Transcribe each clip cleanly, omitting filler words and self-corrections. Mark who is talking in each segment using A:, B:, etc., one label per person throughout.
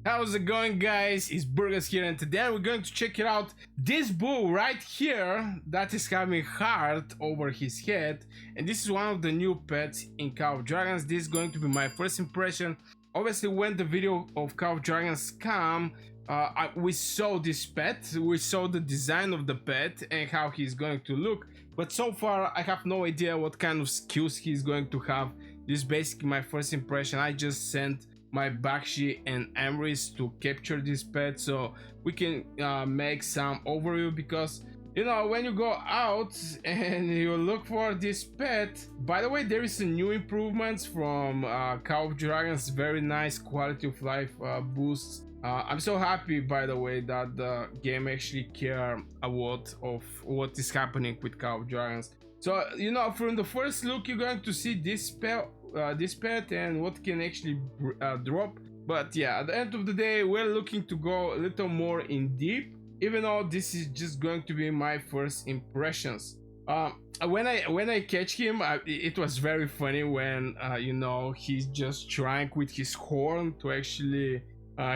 A: How's it going, guys? It's Burgers here, and today we're going to check it out. This bull right here that is having heart over his head, and this is one of the new pets in Call of Dragons. This is going to be my first impression. Obviously, when the video of Call of Dragons come, we saw this pet, we saw the design of the pet and how he's going to look, but so far I have no idea what kind of skills he's going to have. This is basically my first impression. I just sent my Bakshi and Emrys to capture this pet so we can make some overview, because you know, when you go out and you look for this pet. By the way, there is some new improvements from Call of Dragons, very nice quality of life boosts. I'm so happy, by the way, that the game actually care a lot of what is happening with Call of Dragons. So you know, from the first look you're going to see this pet and what can actually drop. But yeah, at the end of the day, we're looking to go a little more in deep, even though this is just going to be my first impressions. When I catch him, it was very funny when you know, he's just trying with his horn to actually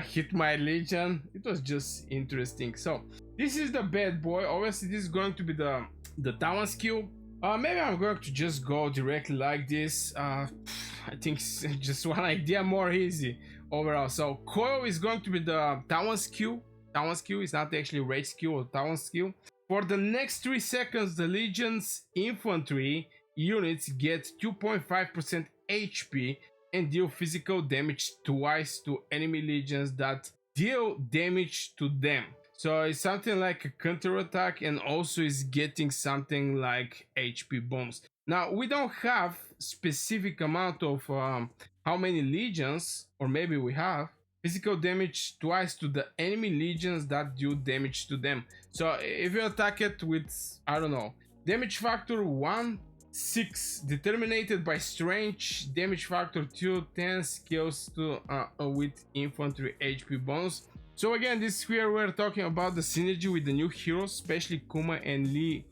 A: hit my legion. It was just interesting. So this is the bad boy. Obviously this is going to be the talent skill. Maybe I'm going to just go directly like this. I think it's just one idea more easy overall. So Coil is going to be the talent skill. Talent skill is not actually rage skill or talent skill. For the next 3 seconds, the Legion's infantry units get 2.5% HP and deal physical damage twice to enemy legions that deal damage to them. So it's something like a counter attack, and also is getting something like HP bonus. Now we don't have specific amount of how many legions, or maybe we have physical damage twice to the enemy legions that do damage to them. So if you attack it with, I don't know, damage factor 1/6 determined by strength, damage factor 2/10 skills to with infantry HP bonus. So again, this here we're talking about the synergy with the new heroes, especially Kuma and Lee.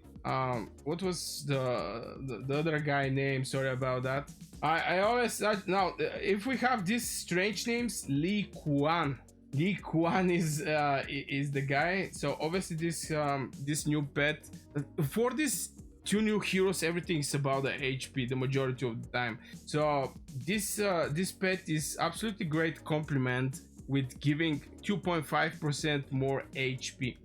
A: What was the other guy name? Sorry about that. I always now if we have these strange names, Lee Kuan. Lee Kuan is the guy. So obviously this new pet for these two new heroes, everything is about the HP the majority of the time. So this pet is absolutely great compliment with giving 2.5% more HP.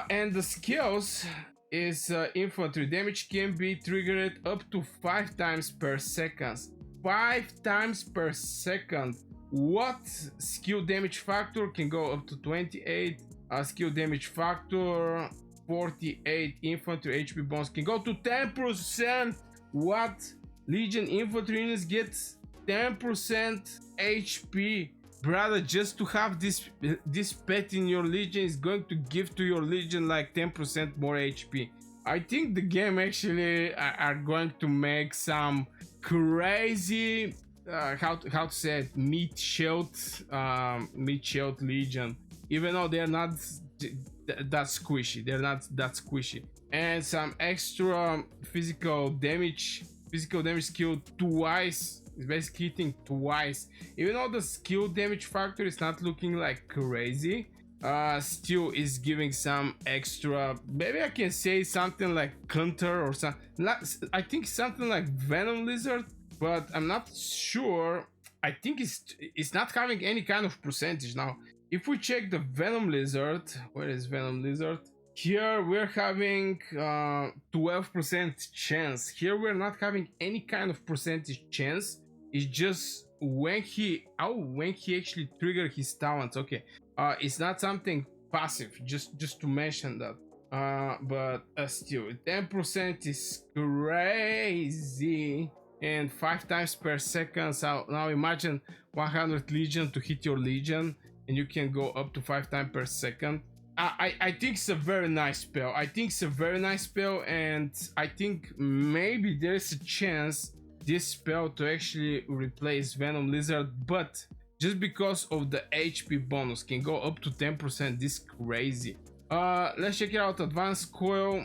A: And the skills is infantry damage can be triggered up to 5 times per second. 5 times per second. What skill damage factor can go up to 28? Skill damage factor 48. Infantry HP bonus can go to 10%. What Legion infantry units get 10% HP? Brother, just to have this pet in your legion is going to give to your legion like 10% more HP. I think the game actually are going to make some crazy how to say it, meat shield legion, even though they're not that squishy. They're not that squishy. And some extra physical damage skill twice. It's basically hitting twice. Even though the skill damage factor is not looking like crazy, still is giving some extra. Maybe I can say something like counter or something. I think something like Venom Lizard, but I'm not sure. I think it's not having any kind of percentage. Now if we check the Venom Lizard, where is Venom Lizard? Here we're having 12% chance. Here we're not having any kind of percentage chance. It's just when he actually trigger his talents. Okay, it's not something passive, just to mention that. But still 10% is crazy, and 5 times per second. So now imagine 100 legion to hit your legion, and you can go up to 5 times per second. I think it's a very nice spell. And I think maybe there's a chance this spell to actually replace Venom Lizard, but just because of the HP bonus can go up to 10%. This crazy. Let's check it out. Advanced Coil.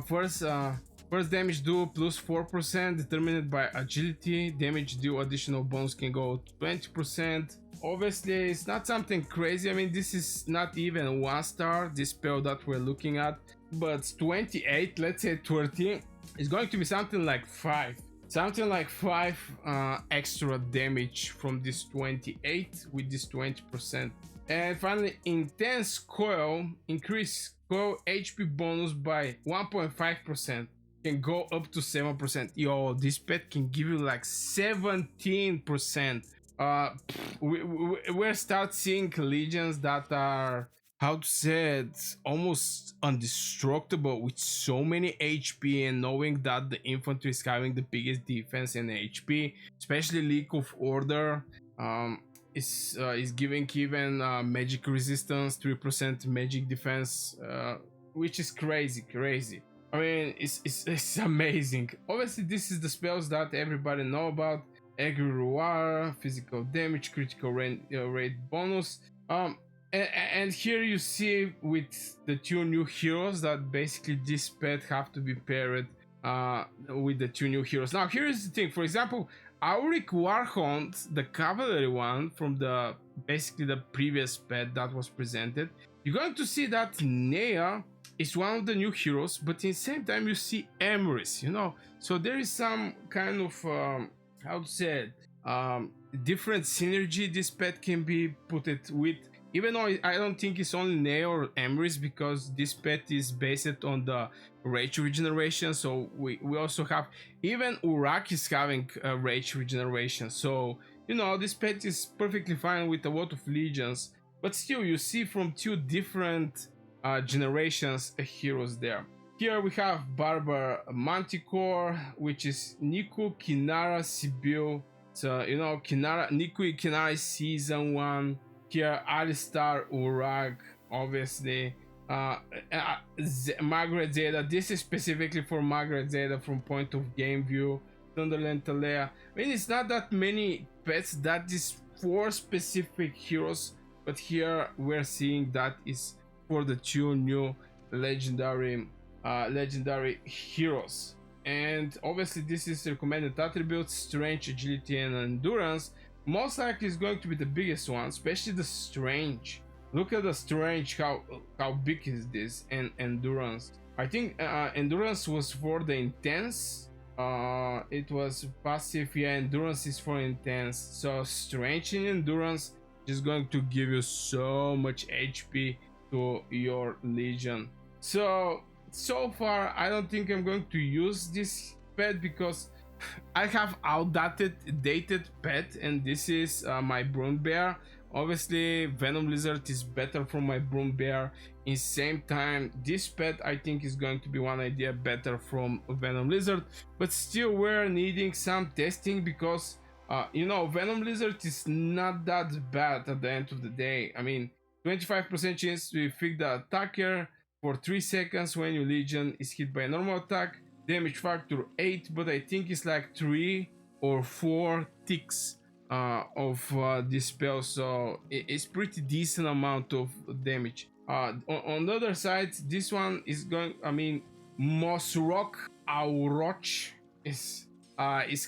A: First damage due plus 4% determined by agility. Damage due additional bonus can go to 20%. Obviously, it's not something crazy. I mean, this is not even 1 star, this spell that we're looking at, but 28, let's say 30, is going to be something like 5. Something like 5 extra damage from this 28 with this 20%. And finally, Intense Coil, increase coil HP bonus by 1.5%. Can go up to 7%. Yo, this pet can give you like 17%. We're start seeing legions that are, how to say it, almost indestructible with so many HP, and knowing that the infantry is having the biggest defense and HP, especially League of Order, is giving even magic resistance, 3% magic defense, which is crazy. I mean, it's amazing. Obviously, this is the spells that everybody know about: Aggro, physical damage, critical rate bonus. And here you see with the 2 new heroes that basically this pet have to be paired with the 2 new heroes. Now here is the thing. For example, Auric Warhound, the cavalry one from the basically the previous pet that was presented, you're going to see that Nea is one of the new heroes, but in the same time you see Emrys, you know. So there is some kind of how to say it, different synergy this pet can be put it with. Even though I don't think it's only Nea or Emrys, because this pet is based on the rage regeneration. So we also have, even Urak is having a rage regeneration. So, you know, this pet is perfectly fine with a lot of legions. But still, you see from 2 different generations heroes there. Here we have Barbar Manticore, which is Niku, Kinara, Sibyl. So, you know, Niku, Kinara season 1. Here, Alistar, Urag, obviously. Margaret Zeta. This is specifically for Margaret Zeta from point of game view. Thunderland Talea. I mean, it's not that many pets, that is 4 specific heroes, but here we're seeing that is for the 2 new legendary heroes. And obviously this is recommended attributes: strength, agility, and endurance. Most likely is going to be the biggest one, especially the strange. Look at the strange, how big is this, and endurance. I think endurance was for the intense. It was passive. Yeah, endurance is for intense. So strange and endurance is going to give you so much HP to your legion. So far I don't think I'm going to use this pet, because I have outdated pet, and this is my Broom Bear. Obviously Venom Lizard is better for my Broom Bear. In same time, this pet I think is going to be one idea better from Venom Lizard, but still we're needing some testing, because you know, Venom Lizard is not that bad at the end of the day. I mean, 25% chance to inflict the attacker for 3 seconds when your legion is hit by a normal attack. Damage factor 8, but I think it's like 3 or 4 ticks of this spell, so it's pretty decent amount of damage. On the other side, this one is going, I mean, Mosrock Auroch is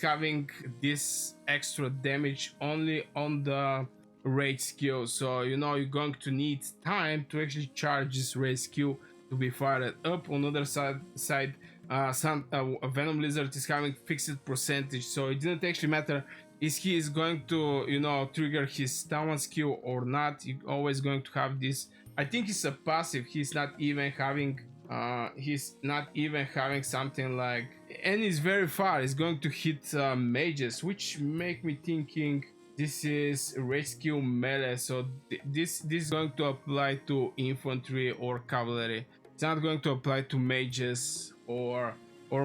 A: having this extra damage only on the raid skill. So, you know, you're going to need time to actually charge this raid skill to be fired up. On the other side, Venom Lizard is having fixed percentage, so it didn't actually matter if he is going to, you know, trigger his Tawan skill or not. You're always going to have this. I think it's a passive. He's not even having something like, and it's very far. It's going to hit mages, which make me thinking this is rescue melee. So this is going to apply to infantry or cavalry. It's not going to apply to mages or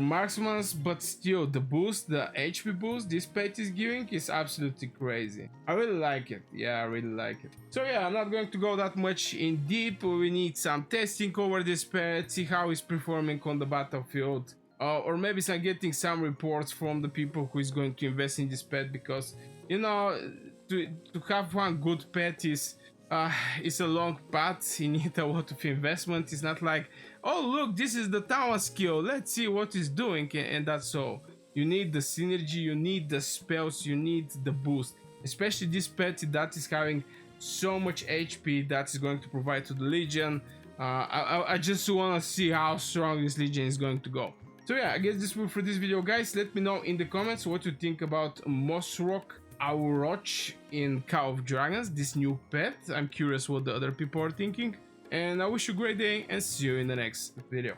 A: marksmen, but still the boost, the HP boost this pet is giving is absolutely crazy. I really like it. Yeah, I really like it. So yeah, I'm not going to go that much in deep. We need some testing over this pet, see how it's performing on the battlefield, or maybe getting some reports from the people who is going to invest in this pet, because, you know, to have one good pet is it's a long path. You need a lot of investment. It's not like, oh look, this is the Tawan skill, let's see what it's doing, and that's all. You need the synergy, you need the spells, you need the boost. especially this pet that is having so much HP that is going to provide to the Legion. I just want to see how strong this Legion is going to go. So yeah, I guess this will for this video, guys. Let me know in the comments what you think about Mosrock Auroch in Call of Dragons, this new pet. I'm curious what the other people are thinking. And I wish you a great day and see you in the next video.